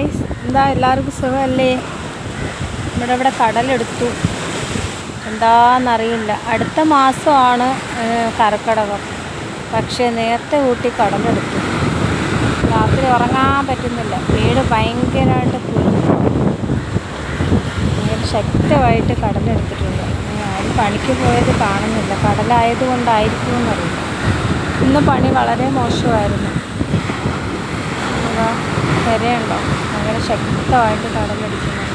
എന്താ എല്ലാവർക്കും സുഖമല്ലേ? നമ്മുടെ ഇവിടെ കടലെടുത്തു. എന്താണെന്നറിയില്ല. അടുത്ത മാസമാണ് കർക്കിടകം. പക്ഷേ നേരത്തെ കൂട്ടി കടലെടുത്തു. രാത്രി ഉറങ്ങാൻ പറ്റുന്നില്ല. വീട് ഭയങ്കരമായിട്ട് ഭയങ്കര ശക്തമായിട്ട് കടലെടുത്തിട്ടുണ്ട്. ആരും പണിക്ക് പോയത് കാണുന്നില്ല. കടലായത് കൊണ്ടായിരിക്കുമെന്നറിയില്ല. ഇന്ന് പണി വളരെ മോശമായിരുന്നു. വരെയുണ്ടോ ഭയങ്കര ശക്തമായിട്ട് കടലടിക്കുന്നുണ്ട്.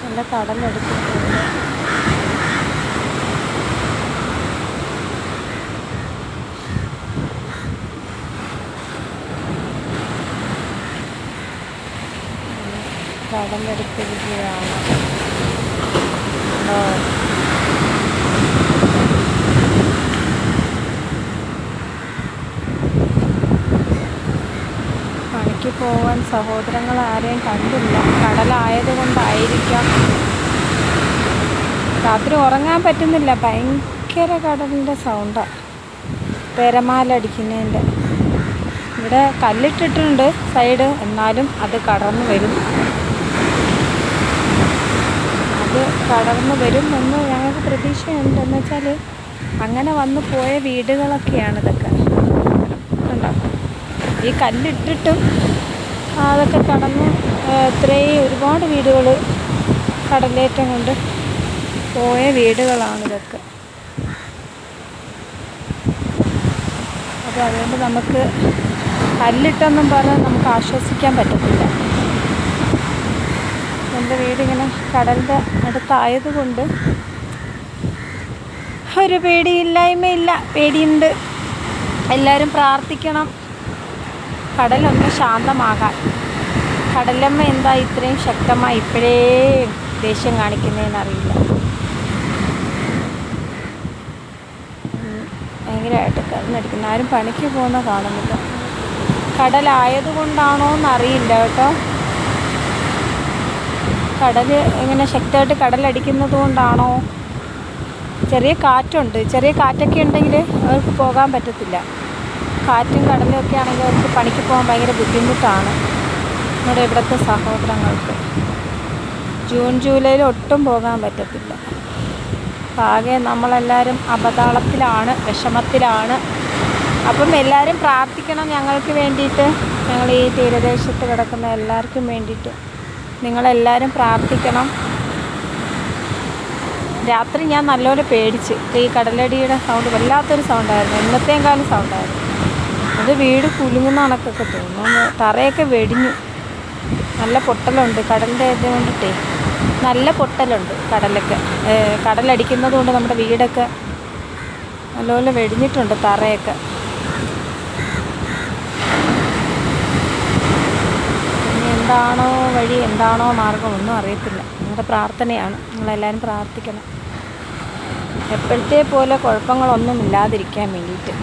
നല്ല കടലെടുത്തിട്ടുണ്ട്. കടലെടുത്തിരിക്കുകയാണ്. പണിക്ക് പോകാൻ സഹോദരങ്ങൾ ആരെയും കണ്ടില്ല. കടലായത് കൊണ്ടായിരിക്കാം. രാത്രി ഉറങ്ങാൻ പറ്റുന്നില്ല. ഭയങ്കര കടലിൻ്റെ സൗണ്ടാണ്. തിരമാലടിക്കുന്നതിൻ്റെ. ഇവിടെ കല്ലിട്ടിട്ടുണ്ട് സൈഡ്. എന്നാലും അത് കടന്നു വരും. അത് കടന്നു വരും എന്ന് ഞങ്ങൾക്ക് പ്രതീക്ഷയുണ്ട്. എന്ന് വെച്ചാൽ അങ്ങനെ വന്നു പോയ വീടുകളൊക്കെയാണ് ഇതൊക്കെ. ഉണ്ടാക്കും ഈ കല്ലിട്ടിട്ടും അതൊക്കെ കടന്ന് ഇത്രയും ഒരുപാട് വീടുകൾ കടലേറ്റം കൊണ്ട് പോയ വീടുകളാണിതൊക്കെ. അപ്പോൾ അതുകൊണ്ട് നമുക്ക് കല്ലിട്ടൊന്നും പറഞ്ഞാൽ നമുക്ക് ആശ്വസിക്കാൻ പറ്റത്തില്ല. എൻ്റെ വീടിങ്ങനെ കടലിൻ്റെ അടുത്തായതുകൊണ്ട് ഒരു പേടിയില്ലായ്മയില്ല. പേടിയുണ്ട്. എല്ലാവരും പ്രാർത്ഥിക്കണം കടലൊന്ന് ശാന്തമാകാൻ. കടലമ്മ എന്താ ഇത്രയും ശക്തമായി ഇപ്പോഴേ ദേഷ്യം കാണിക്കുന്നതെന്നറിയില്ല. ഭയങ്കരമായിട്ട് കടന്നടിക്കുന്നു. ആരും പണിക്ക് പോകുന്ന കാണുന്നില്ല. കടലായതുകൊണ്ടാണോ എന്നറിയില്ല കേട്ടോ. കടൽ ഇങ്ങനെ ശക്തമായിട്ട് കടലടിക്കുന്നത് കൊണ്ടാണോ? ചെറിയ കാറ്റുണ്ട്. ചെറിയ കാറ്റൊക്കെ ഉണ്ടെങ്കിൽ അവർക്ക് പോകാൻ പറ്റത്തില്ല. കാറ്റും കടലും ഒക്കെ ആണെങ്കിൽ അവർക്ക് പണിക്ക് പോകാൻ ഭയങ്കര ബുദ്ധിമുട്ടാണ്. നമ്മുടെ ഇവിടുത്തെ സഹോദരങ്ങൾക്ക് ജൂൺ ജൂലൈയിൽ ഒട്ടും പോകാൻ പറ്റത്തില്ല. ആകെ നമ്മളെല്ലാവരും അബതാളത്തിലാണ്, വിഷമത്തിലാണ്. അപ്പം എല്ലാവരും പ്രാർത്ഥിക്കണം ഞങ്ങൾക്ക് വേണ്ടിയിട്ട്. ഞങ്ങൾ ഈ തീരദേശത്ത് കിടക്കുന്ന എല്ലാവർക്കും വേണ്ടിയിട്ട് നിങ്ങളെല്ലാവരും പ്രാർത്ഥിക്കണം. രാത്രി ഞാൻ നല്ലപോലെ പേടിച്ച്. ഈ കടലടിയുടെ സൗണ്ട് വല്ലാത്തൊരു സൗണ്ടായിരുന്നു. ഇന്നത്തേക്കാളും സൗണ്ടായിരുന്നു. അത് വീട് കുലുങ്ങുന്ന കണക്കൊക്കെ തോന്നുന്നു. തറയൊക്കെ വെടിഞ്ഞു. നല്ല പൊട്ടലുണ്ട് കടലിൻ്റെ ഇത് കൊണ്ടിട്ടേ. നല്ല പൊട്ടലുണ്ട് കടലൊക്കെ. കടലടിക്കുന്നത് കൊണ്ട് നമ്മുടെ വീടൊക്കെ നല്ലപോലെ വെടിഞ്ഞിട്ടുണ്ട് തറയൊക്കെ. ഇനി എന്താണോ വഴി, എന്താണോ മാർഗം ഒന്നും അറിയത്തില്ല. നിങ്ങളുടെ പ്രാർത്ഥനയാണ്. നിങ്ങളെല്ലാവരും പ്രാർത്ഥിക്കണം എപ്പോഴത്തെ പോലെ കുഴപ്പങ്ങളൊന്നും ഇല്ലാതിരിക്കാൻ വേണ്ടിയിട്ട്.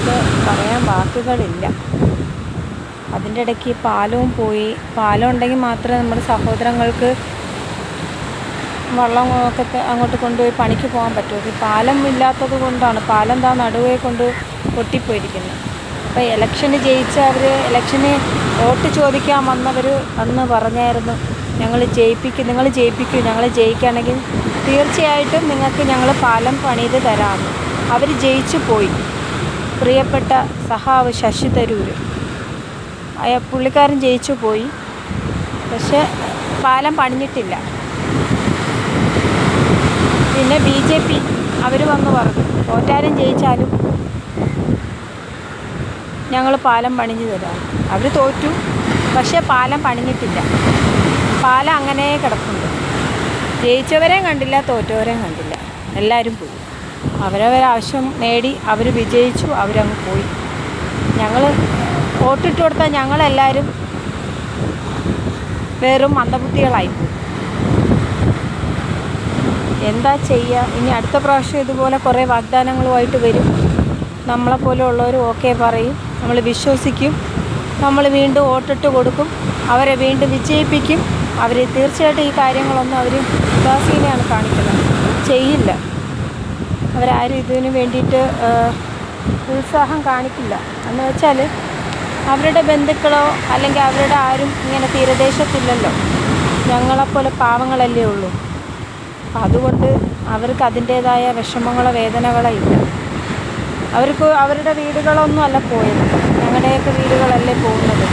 ഇത് പറയാൻ വാക്കുകളില്ല. അതിൻ്റെ ഇടയ്ക്ക് പാലവും പോയി. പാലം ഉണ്ടെങ്കിൽ മാത്രമേ നമ്മുടെ സഹോദരങ്ങൾക്ക് വെള്ളം ഒക്കെ അങ്ങോട്ട് കൊണ്ടുപോയി പണിക്ക് പോകാൻ പറ്റുള്ളൂ. പാലം ഇല്ലാത്തത് കൊണ്ടാണ്. പാലം എന്താ നടുവേ കൊണ്ട് പൊട്ടിപ്പോയിരിക്കുന്നത്. അപ്പോൾ ഇലക്ഷന് ജയിച്ച ഇലക്ഷന് വോട്ട് ചോദിക്കാൻ വന്നവർ അന്ന് പറഞ്ഞായിരുന്നു നിങ്ങൾ ജയിപ്പിക്കും, ഞങ്ങൾ ജയിക്കുകയാണെങ്കിൽ തീർച്ചയായിട്ടും നിങ്ങൾക്ക് ഞങ്ങൾ പാലം പണിത് തരാമെന്ന്. അവർ ജയിച്ചു പോയി. പ്രിയപ്പെട്ട സഹാവ് ശശി തരൂർ പുള്ളിക്കാരൻ ജയിച്ചു പോയി. പക്ഷെ പാലം പണിഞ്ഞിട്ടില്ല. പിന്നെ BJP അവർ വന്ന് പറഞ്ഞു തോറ്റാലും ജയിച്ചാലും ഞങ്ങൾ പാലം പണിഞ്ഞു തരാം. അവർ തോറ്റു. പക്ഷേ പാലം പണിഞ്ഞിട്ടില്ല. പാലം അങ്ങനെ കിടപ്പുണ്ട്. ജയിച്ചവരെയും കണ്ടില്ല, തോറ്റവരെയും കണ്ടില്ല. എല്ലാവരും പോയി. അവരവരാവശ്യം നേടി. അവർ വിജയിച്ചു. അവരങ്ങ് പോയി. ഞങ്ങൾ വോട്ടിട്ട് കൊടുത്താൽ ഞങ്ങളെല്ലാവരും വെറും മന്ദബുദ്ധികളായിപ്പോയി. എന്താ ചെയ്യുക? ഇനി അടുത്ത പ്രാവശ്യം ഇതുപോലെ കുറേ വാഗ്ദാനങ്ങളുമായിട്ട് വരും. നമ്മളെപ്പോലെ ഉള്ളവർ ഓക്കെ പറയും. നമ്മൾ വിശ്വസിക്കും. നമ്മൾ വീണ്ടും വോട്ടിട്ട് കൊടുക്കും. അവരെ വീണ്ടും വിജയിപ്പിക്കും. അവർ തീർച്ചയായിട്ടും ഈ കാര്യങ്ങളൊന്നും അവർ ഉദാസീനയാണ് കാണിക്കുന്നത്. ചെയ്യില്ല. അവരാരും ഇതിന് വേണ്ടിയിട്ട് ഉത്സാഹം കാണിക്കില്ല. എന്ന് വെച്ചാൽ അവരുടെ ബന്ധുക്കളോ അല്ലെങ്കിൽ അവരുടെ ആരും ഇങ്ങനെ തീരദേശത്തില്ലല്ലോ, ഞങ്ങളെപ്പോലെ പാവങ്ങളല്ലേ ഉള്ളൂ. അപ്പം അതുകൊണ്ട് അവർക്ക് അതിൻ്റേതായ വിഷമങ്ങളോ വേദനകളോ ഇല്ല. അവർക്ക് അവരുടെ വീടുകളൊന്നും അല്ല പോയത്, ഞങ്ങളുടെയൊക്കെ വീടുകളല്ലേ പോകുന്നത്.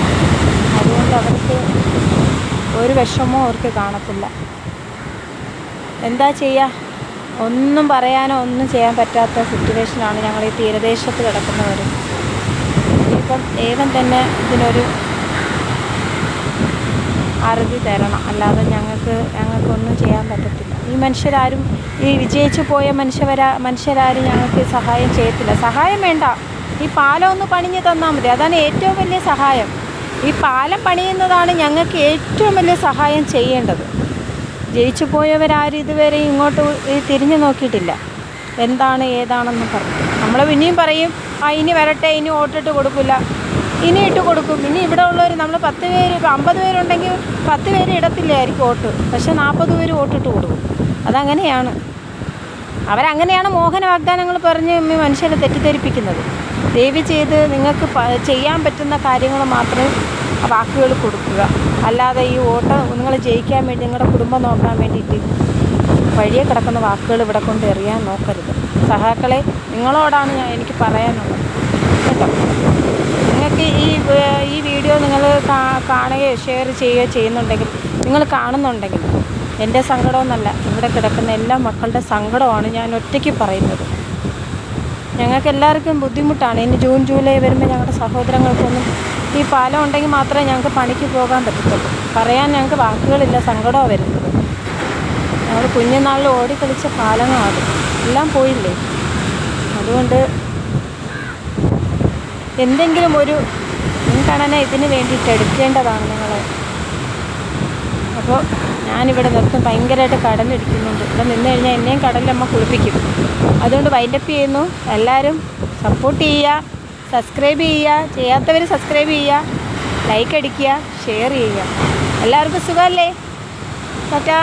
അതുകൊണ്ട് അവർക്ക് ഒരു വിഷമവും അവർക്ക് കാണത്തില്ല. എന്താ ചെയ്യുക, ഒന്നും പറയാനോ ഒന്നും ചെയ്യാൻ പറ്റാത്ത സിറ്റുവേഷനാണ് ഞങ്ങൾ ഈ തീരദേശത്ത് കിടക്കുന്നവർ. ഇനിയിപ്പം ദൈവം തന്നെ ഇതിനൊരു അറുതി തരണം, അല്ലാതെ ഞങ്ങൾക്കൊന്നും ചെയ്യാൻ പറ്റത്തില്ല. ഈ മനുഷ്യരാരും, ഈ വിജയിച്ചു പോയ മനുഷ്യരാരും ഞങ്ങൾക്ക് സഹായം ചെയ്യത്തില്ല. സഹായം വേണ്ട, ഈ പാലം ഒന്ന് പണിഞ്ഞ് തന്നാൽ മതി, അതാണ് ഏറ്റവും വലിയ സഹായം. ഈ പാലം പണിയുന്നതാണ് ഞങ്ങൾക്ക് ഏറ്റവും വലിയ സഹായം ചെയ്യേണ്ടത്. ജയിച്ചു പോയവരാരും ഇതുവരെ ഇങ്ങോട്ട് തിരിഞ്ഞു നോക്കിയിട്ടില്ല, എന്താണ് ഏതാണെന്ന് പറഞ്ഞു. നമ്മൾ പിന്നെയും പറയും, ഇനി വരട്ടെ, ഇനി വോട്ടിട്ട് കൊടുക്കില്ല, ഇനി ഇട്ട് കൊടുക്കും. ഇനി ഇവിടെ ഉള്ളവർ, നമ്മൾ 10 പേര് 50 പേരുണ്ടെങ്കിൽ 10 പേര് ഇടത്തില്ലായിരിക്കും വോട്ട്, പക്ഷെ 40 പേര് വോട്ടിട്ട് കൊടുക്കും. അതങ്ങനെയാണ്, അവരങ്ങനെയാണ് മോഹന വാഗ്ദാനങ്ങൾ പറഞ്ഞ് മനുഷ്യരെ തെറ്റിദ്ധരിപ്പിക്കുന്നത്. ദയവ് ചെയ്ത് നിങ്ങൾക്ക് ചെയ്യാൻ പറ്റുന്ന കാര്യങ്ങൾ മാത്രമേ വാക്കുകൾ കൊടുക്കുക, അല്ലാതെ ഈ വോട്ട് നിങ്ങൾ ജയിക്കാൻ വേണ്ടി നിങ്ങളുടെ കുടുംബം നോക്കാൻ വേണ്ടിയിട്ട് വഴിയെ കിടക്കുന്ന വാക്കുകൾ ഇവിടെ കൊണ്ട് എറിയാൻ നോക്കരുത്. സഹാക്കളെ, നിങ്ങളോടാണ് എനിക്ക് പറയാനുള്ളത് കേട്ടോ. നിങ്ങൾക്ക് ഈ വീഡിയോ നിങ്ങൾ കാണുകയോ ഷെയർ ചെയ്യുകയോ ചെയ്യുന്നുണ്ടെങ്കിൽ, നിങ്ങൾ കാണുന്നുണ്ടെങ്കിൽ, എൻ്റെ സങ്കടമൊന്നുമല്ല, ഇവിടെ കിടക്കുന്ന എല്ലാ മക്കളുടെ സങ്കടമാണ് ഞാൻ ഒറ്റയ്ക്ക് പറയുന്നത്. ഞങ്ങൾക്ക് എല്ലാവർക്കും ബുദ്ധിമുട്ടാണ്. ഇനി ജൂൺ ജൂലൈ വരുമ്പോൾ ഞങ്ങളുടെ സഹോദരങ്ങൾക്കൊന്നും ഈ പാലം ഉണ്ടെങ്കിൽ മാത്രമേ ഞങ്ങൾക്ക് പണിക്ക് പോകാൻ പറ്റത്തുള്ളൂ. പറയാൻ ഞങ്ങൾക്ക് വാക്കുകളില്ല, സങ്കടമാണ് വരുന്നത്. ഞങ്ങൾ കുഞ്ഞുനാളിൽ ഓടിക്കളിച്ച പാലങ്ങളാണ്, എല്ലാം പോയില്ലേ. അതുകൊണ്ട് എന്തെങ്കിലും ഒരു മുൻഗണന ഇതിന് വേണ്ടിയിട്ട് എടുക്കേണ്ടതാണ് നിങ്ങൾ. അപ്പോൾ ഞാനിവിടെ നിർത്തും, ഭയങ്കരമായിട്ട് കടലടിക്കുന്നുണ്ട്. ഇവിടെ നിന്ന് കഴിഞ്ഞാൽ എന്നെയും കടലമ്മ കുളിപ്പിക്കും. അതുകൊണ്ട് വൈൻഡപ്പ് ചെയ്യുന്നു. എല്ലാവരും സപ്പോർട്ട് ചെയ്യുക, സബ്സ്ക്രൈബ് ചെയ്യുക, ചെയ്യാത്തവർ സബ്സ്ക്രൈബ് ചെയ്യുക, ലൈക്ക് അടിക്കുക, ഷെയർ ചെയ്യുക. എല്ലാവർക്കും സുഖമല്ലേ? ടാറ്റാ.